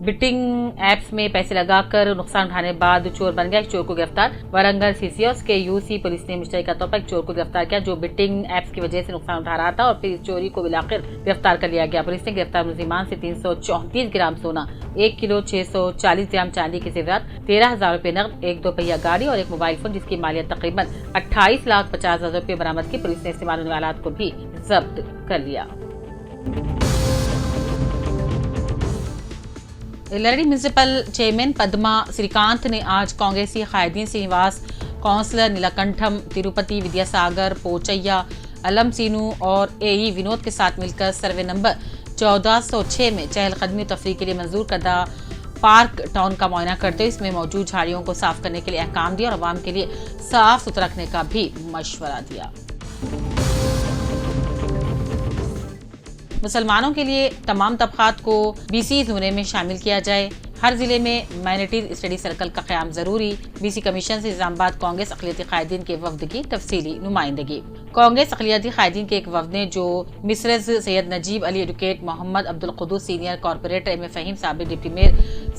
Beating apps में पैसे लगाकर नुकसान उठाने के बाद चोर बन गया। एक चोर को गिरफ्तार। वारंगल सीसीएस के यूसी पुलिस ने मुश्तरका तौर पर एक चोर को गिरफ्तार किया जो बिटिंग एप्स की वजह से नुकसान उठा रहा था और फिर इस चोरी को मिलाकर गिरफ्तार कर लिया गया। पुलिस ने गिरफ्तार मुलजिमान से 334 ग्राम सोना, 1 किलो 640 ग्राम चांदी के जेवरात, 13,000 रूपए नकद, एक 2 पहिया गाड़ी और एक मोबाइल फोन जिसकी मालियत तकरीबन 28,50,000 रूपए बरामद की। पुलिस ने इस्तेमाल होने वाले आलात को भी जब्त कर लिया। एल्लारेडी म्यूनिसिपल चेयरमैन पद्मा श्रीकांत ने आज कांग्रेसी कायदीन श्रीनिवास, काउंसलर नीलकंठम, तिरुपति विद्यासागर, पोचैया, अलम सीनू और एई विनोद के साथ मिलकर सर्वे नंबर 1406 में चहलकदमी और तफरीह के लिए मंजूर करदा पार्क टाउन का मुआयना करते हुए इसमें मौजूद झाड़ियों को साफ करने के लिए अहकाम दिया और आवाम के लिए साफ सुथरा रखने का भी मशवरा दिया। मुसलमानों के लिए तमाम तबकात को बीसी ज़ुमरे में शामिल किया जाए। हर जिले में माइनॉरिटी स्टडी सर्कल का क़याम जरूरी। बीसी कमीशन से इस्लामाबाद कांग्रेस अक़लियती कायदीन के वफद की तफसीली नुमाइंदगी। कांग्रेस अक़लियती कायदीन के एक वफद ने जो मिसरज Syed Najeeb Ali advocate, Mohammed Abdul Quddus senior corporator, M Faheem साबिक deputy mayor,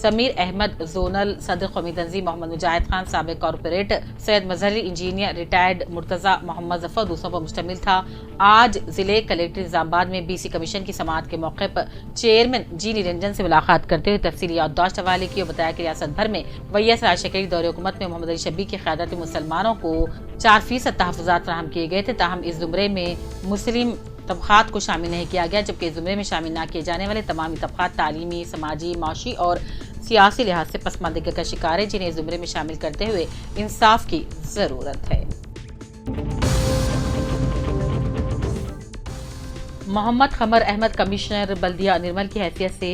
Sameer Ahmed zonal सदर कौमी तंजीम, मोहम्मद मुजाहिद खान साबिक corporator, Syed Mazhari engineer retired, Murtaza Mohammed Zafar दूसरों पर मुश्तमिल था। आज जिले कलेक्टर इस्लामाबाद में बीसी कमीशन की समाअत के मौके पर चेयरमैन जी निरंजन से मुलाकात करते हुए तफसीली याददाश्त हवाले की और बताया कि रियासत भर में वैस राजशेखरी दौरे हुकूमत में मोहम्मद अली शब्बी की क़यादत में मुसलमानों को 4% तहफ़्फ़ुज़ात फराहम किए गए थे। ताहम इस ज़ुमरे में मुस्लिम तबक़ात को शामिल नहीं किया गया, जबकि इस ज़ुमरे में शामिल न किए जाने वाले तमामी तबक़ात तालीमी, समाजी, माशी और सियासी लिहाज से पसमानदगी का शिकार है, जिन्हें ज़ुमरे में शामिल करते हुए इंसाफ की ज़रूरत है। मोहम्मद क़मर अहमद कमिश्नर बल्दिया निर्मल की हैसियत से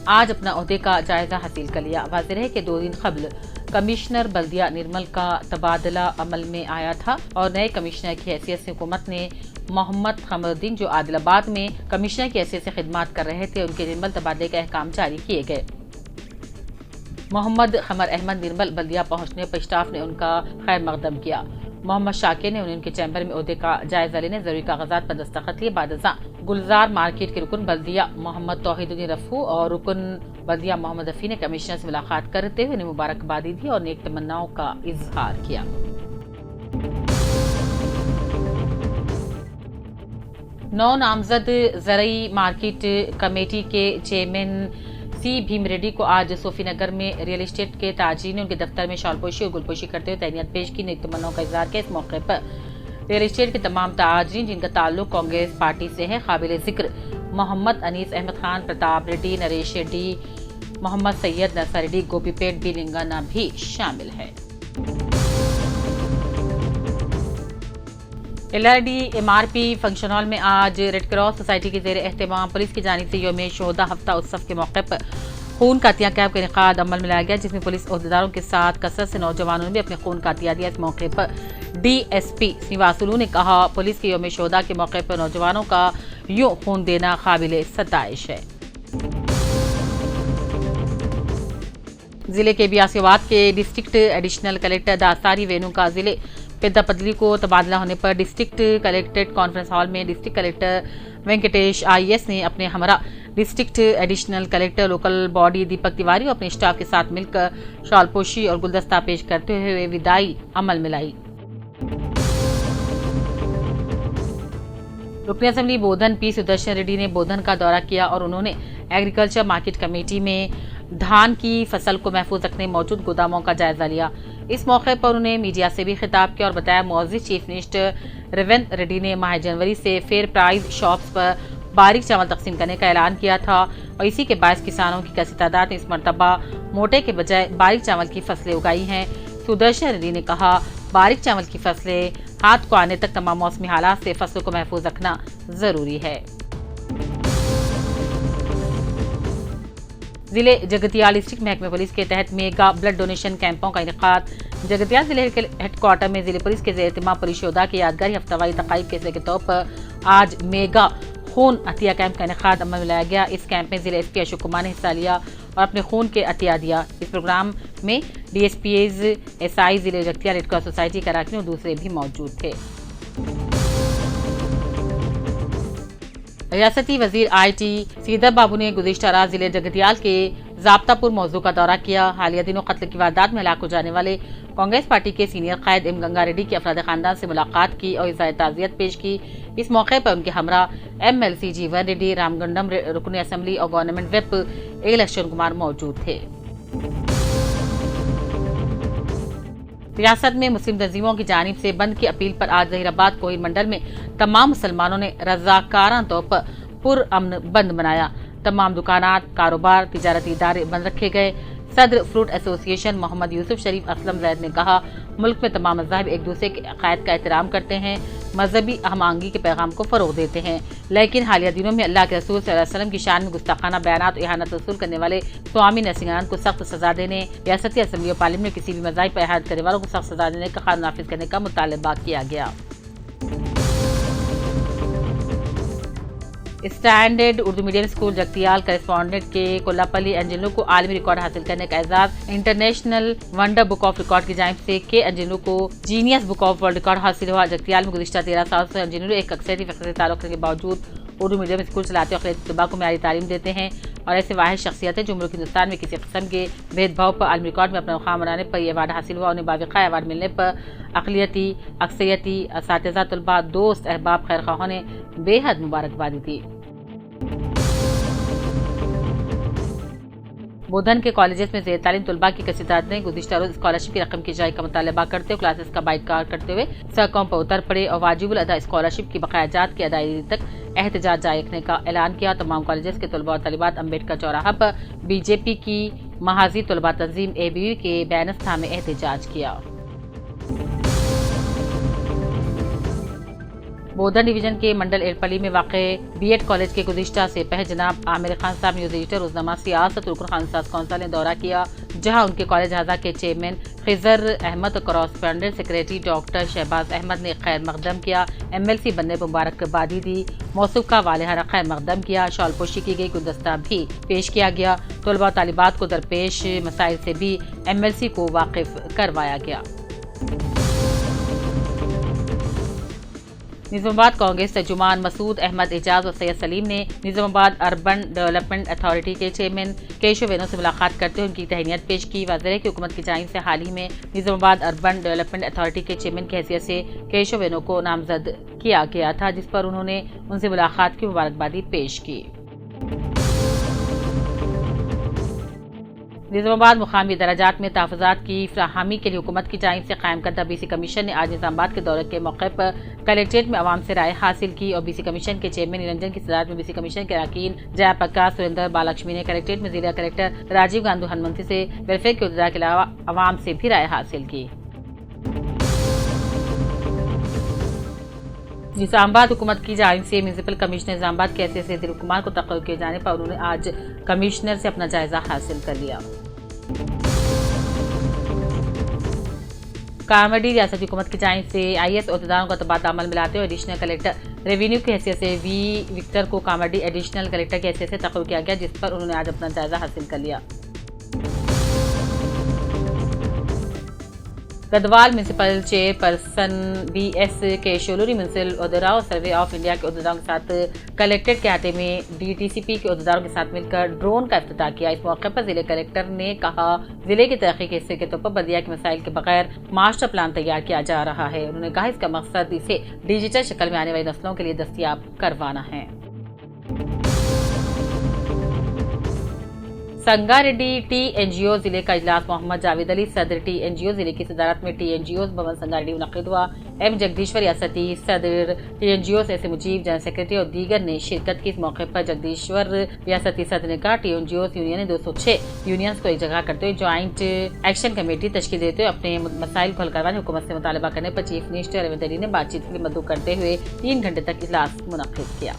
आज अपना ओहदे का जायजा हासिल कर लिया। वाज़ेह है कि 2 दिन कबल कमिश्नर बल्दिया निर्मल का तबादला अमल में आया था और नए कमिश्नर की हैसियत से हुकूमत ने मोहम्मद क़मरुद्दीन जो आदिलाबाद में कमिश्नर की हैसियत से खिदमत कर रहे थे उनके निर्मल तबादले का अहकाम जारी किए गए। मोहम्मद क़मर अहमद निर्मल बल्दिया पहुंचने पर स्टाफ ने उनका खैर मकदम किया। मोहम्मद शाकिर ने उन्हें उनके चैम्बर में ओहदे का जायजा लेने जरूरी कागजात पर दस्तखत लिए। बादशाह गुलजार मार्केट के रुकन बल्दिया मोहम्मद तौहीदुद्दीन रफू और रुकन बल्दिया मोहम्मद रफी ने कमिश्नर से मुलाकात करते हुए उन्हें मुबारकबादी दी और नेक तमन्नाओं का इजहार किया। नौ नामजद ज़रई मार्केट कमेटी के चेयरमैन सी भीम रेड्डी को आज सोफी नगर में रियल एस्टेट के ताजिर ने उनके दफ्तर में शॉलपोशी और गुलपोशी करते हुए तैनियत पेश की, नेक तमन्नाओं का इजहार किया। इस मौके पर रियल एस्टेट के तमाम ताजिरीन जिनका ताल्लुक कांग्रेस पार्टी से है काबिल जिक्र मोहम्मद अनीस अहमद खान, प्रताप रेड्डी, नरेश रेड्डी, मोहम्मद सैयद नरसा रेड्डी, गोपीपेट बिलिंगना भी शामिल है। एलआरडी एमआरपी फंक्शन हॉल में आज रेड क्रॉस सोसाइटी के ज़ेर एहतमाम पुलिस की जानिब से यौम शोहदा हफ्ता उत्सव के मौके पर खून का अतिया कैंप का इनेकाद अमल में लाया गया, जिसमें पुलिस अहदेदारों के साथ कसरत से नौजवानों ने भी अपने खून का अतिया दिया। इस मौके पर डीएसपी श्रीवासुलू ने कहा, पुलिस के यौम शोहदा के मौके पर नौजवानों का यूं खून देना काबिल सताइश है। जिले के बियासियाबाद के district additional collector Dastari Venu का जिले पेद्दापल्ली को तबादला होने पर डिस्ट्रिक्ट कलेक्ट्रेट कॉन्फ्रेंस हॉल में डिस्ट्रिक्ट कलेक्टर वेंकटेश आईएएस ने अपने हमरा district additional collector local body Deepak Tiwari और अपने स्टाफ के साथ मिलकर शॉलपोशी और गुलदस्ता पेश करते हुए विदाई अमल में लाई। रुकन असेंबली बोधन पी सुदर्शन रेड्डी ने बोधन का दौरा किया और उन्होंने एग्रीकल्चर मार्केट कमेटी में धान की फसल को महफूज रखने मौजूद गोदामों का जायजा लिया। इस मौके पर उन्होंने मीडिया से भी खिताब किया और बताया, मुअज़्ज़िज़ चीफ मिनिस्टर रेवंत रेड्डी ने माह जनवरी से फेयर प्राइस शॉप्स पर बारीक चावल तकसीम करने का ऐलान किया था और इसी के बायस किसानों की कसी तादाद ने इस मरतबा मोटे के बजाय बारीक चावल की फसलें उगाई हैं। सुदर्शन रेड्डी ने कहा, बारीक चावल की फसलें हाथ को आने तक तमाम मौसमी हालात से फसलों को महफूज रखना जरूरी है। जिले जगतियाल डिस्ट्रिक्ट महकमे पुलिस के तहत मेगा ब्लड डोनेशन कैंपों का इनेकाद। जगतियाल जिले के हेडक्वार्टर में जिले पुलिस के ज़ेर-ए-इत्तिमाम पुलिस योद्धा के यादगारी हफ्तावारी तकारीब के हिस्से के तौर पर आज मेगा खून अतिया कैंप का इनेकाद अमल में लाया गया। इस कैंप में जिले एसपी अशोक कुमार ने हिस्सा लिया और अपने खून के अतिया दिया। इस प्रोग्राम में डीएसपीएज, एसआई, जिले जगतियाल रेड क्रॉस सोसाइटी के अरकान और दूसरे भी मौजूद थे। रियासती वजीर आईटी श्रीधर बाबू ने गुज़िश्ता रात जिले जगतियाल के ज़ाब्तापुर मौजू का दौरा किया। हालिया दिनों कत्ल की वारदात में हलाक हो जाने वाले कांग्रेस पार्टी के सीनियर कायद एम गंगा रेड्डी के अफराद खानदान से मुलाकात की और इज़हार ताज़ियत पेश की। इस मौके पर उनके हमरा MLC जीवन रेड्डी, रामगुंडम रुकन असम्बली और government whip A Lakshman Kumar मौजूद थे। रियासत में मुस्लिम तंजीमों की जानिब से बंद की अपील पर आज जहीराबाद कोहिर मंडल में तमाम मुसलमानों ने रज़ाकाराना तौर पर पुरअमन बंद मनाया। तमाम दुकानात, कारोबार, तिजारती इदारे बंद रखे गए। सदर फ्रूट एसोसिएशन मोहम्मद यूसुफ शरीफ असलम जैद ने कहा, मुल्क में तमाम मज़ाहिब एक दूसरे के अक़ायद का एहतराम करते हैं, मजहबी हमआहंगी के पैगाम को फ़रोग़ देते हैं, लेकिन हालिया दिनों में अल्लाह के रसूल सल्लल्लाहु अलैहि वसल्लम की शान में गुस्ताखाना बयानात और इहानत रसूल करने वाले स्वामी नरसिंहानंद को सख्त सजा देने, रियासती असम्बली और पार्लियामेंट में किसी भी मज़ाहिब पर इहानत करने वालों को सख्त सजा देने का कानून नाफिज करने का मुतालबा किया गया। Standard Urdu medium school Jagtial correspondent के कोल्लापल्ली एंजेलो को आलमी रिकॉर्ड हासिल करने का एजाज international wonder book of record की जानिब से के एंजेलो को genius book of world record हासिल हुआ। जगतियाल में गुज़िश्ता 13 साल से एंजेलो एक अक्सरी फ़क्र से ताल्लुक़ के बावजूद उर्दू मीडियम स्कूल चलाते और तलबा को मेयारी तालीम देते हैं और ऐसे वाहिद शख्सियत है जो मुल्क हिंदुस्तान में किसी किस्म के भेदभाव पर आलमी रिकॉर्ड में अपना मुकाम बनाने पर यह अवार्ड हासिल हुआ। उन्हें बाविक़ा अवार्ड मिलने पर अक़लियती, अक्सरियती, असातिज़ा, तलबा, दोस्त, अहबाब, खैरख़्वाहों ने बेहद मुबारकबादी दी। बोधन के कॉलेजेस में ज़ेर तालीम तलबा की कसी तादाद ने गुज़िश्ता रोज़ स्कॉलरशिप की रकम की जाए का मुतालबा करते हुए क्लासेस का बाइकाट करते हुए सड़कों पर उतर पड़े और वाजिबुल अदा स्कॉलरशिप की बकायाजात की अदायगी तक एहतजाज जारी रखने का ऐलान किया। तमाम कॉलेजेस के तलबा और तलिबात अम्बेडकर चौराहा पर BJP की महाजी तलबा तंजीम ABV के बैनर में एहतजाज किया। बोधन डिवीजन के मंडल एरपली में वाक़े B.Ed कॉलेज के गुज़िश्ता से पहले जनाब आमिर खान साहब न्यूज़ एडिटर रोज़नामा सियासत रुकन खानसाज कौंसल ने दौरा किया, जहां उनके कॉलेज हज़ा के चेयरमैन खिज़र अहमद और correspondent secretary doctor Shahbaz Ahmed ने खैर मकदम किया। MLC बनने पर मुबारकबादी दी, मौसूफ का वालिहाना खैर मकदम किया, शॉल पोशी की गई, गुलदस्ता भी पेश किया गया। तलबा और तालिबात को दरपेश मसाइल से भी MLC को वाकिफ करवाया गया। निज़ामाबाद कांग्रेस तर्जुमान मसूद अहमद एजाज और सैयद सलीम ने निज़ामाबाद अर्बन डेवलपमेंट अथॉरिटी के चेयरमैन केशव वेनो से मुलाकात करते हुए उनकी तहनीत पेश की। वाज़ेह की हुकूमत की जानिब से हाल ही में निज़ामाबाद अर्बन डेवलपमेंट अथॉरिटी के चेयरमैन की हैसियत से केशव वेनो को नामजद किया गया था, जिस पर उन्होंने उनसे मुलाकात की मुबारकबादी पेश की। निज़ामाबाद मुकामी दराजात में तहफ़्फ़ुज़ात की फ्राहमी के लिए हुकूमत की जानिब से कायम करदा BC कमीशन ने आज निज़ामाबाद के दौरे के मौके पर कलेक्ट्रेट में आवाम से राय हासिल की और BC कमीशन के चेयरमैन निरंजन की सदारत में BC कमीशन के अरकान जयप्रकाश, सुरेंद्र, बालक्ष्मी ने कलेक्ट्रेट में जिला कलेक्टर राजीव गांधी हनुमंती से वेलफेयर के उद्देश्य के अलावा आवाम से भी राय हासिल की। निज़ामाबाद हुकूमत की जानिब से म्यूनिसिपल कमिश्नर निज़ामाबाद के हैसियत से दिलीप कुमार को तक़र्रुर किए जाने पर उन्होंने आज कमिश्नर से अपना जायजा हासिल कर लिया। कामाडी रियासती हुकूमत की जानिब से IAS अहदेदारों का तबादला अमल में लाते हुए एडिशनल कलेक्टर रेवेन्यू की हैसियत से V विक्टर को कामाडी एडिशनल कलेक्टर की हैसियत से तक़र्रुर किया गया, जिस पर उन्होंने आज अपना जायजा हासिल कर लिया। Gadwal municipal chairperson BS Kesholuri municipal अहदेदारों और सर्वे ऑफ इंडिया के अहदेदारों के साथ कलेक्ट्रेट के अहाते में DTCP के अहदेदारों के साथ मिलकर ड्रोन का इफ्तिताह किया। इस मौके पर जिले कलेक्टर ने कहा, जिले की तरक्की के हिस्से के तौर पर बल्दिया के मसाइल के बगैर मास्टर प्लान तैयार किया जा रहा है। उन्होंने कहा, इसका मकसद इसे डिजिटल शक्ल में आने वाली नस्लों के लिए दस्तयाब करवाना है। संगारेड्डी TNGO जिले का इजलास मोहम्मद जावेद अली सदर TNGO जिले की सदारत में TNGO भवन संगारेड्डी मुनक़िद हुआ। M जगदीश्वर रियासती सदर TNGO से मुजीब, जनरल सेक्रेटरी और दीगर ने शिरकत की। इस मौके पर जगदीश्वर रियासती सदर ने कहा, TNGO यूनियन ने 206 यूनियंस को एक जगह करते हुए ज्वाइंट एक्शन कमेटी तश्कील देते हुए अपने मसाइल को हल करवाने हुकूमत से मुतालबा करने पर चीफ मिनिस्टर रेवंत रेड्डी ने बातचीत के लिए मदऊ करते हुए 3 घंटे तक इजलास मुनक़िद किया।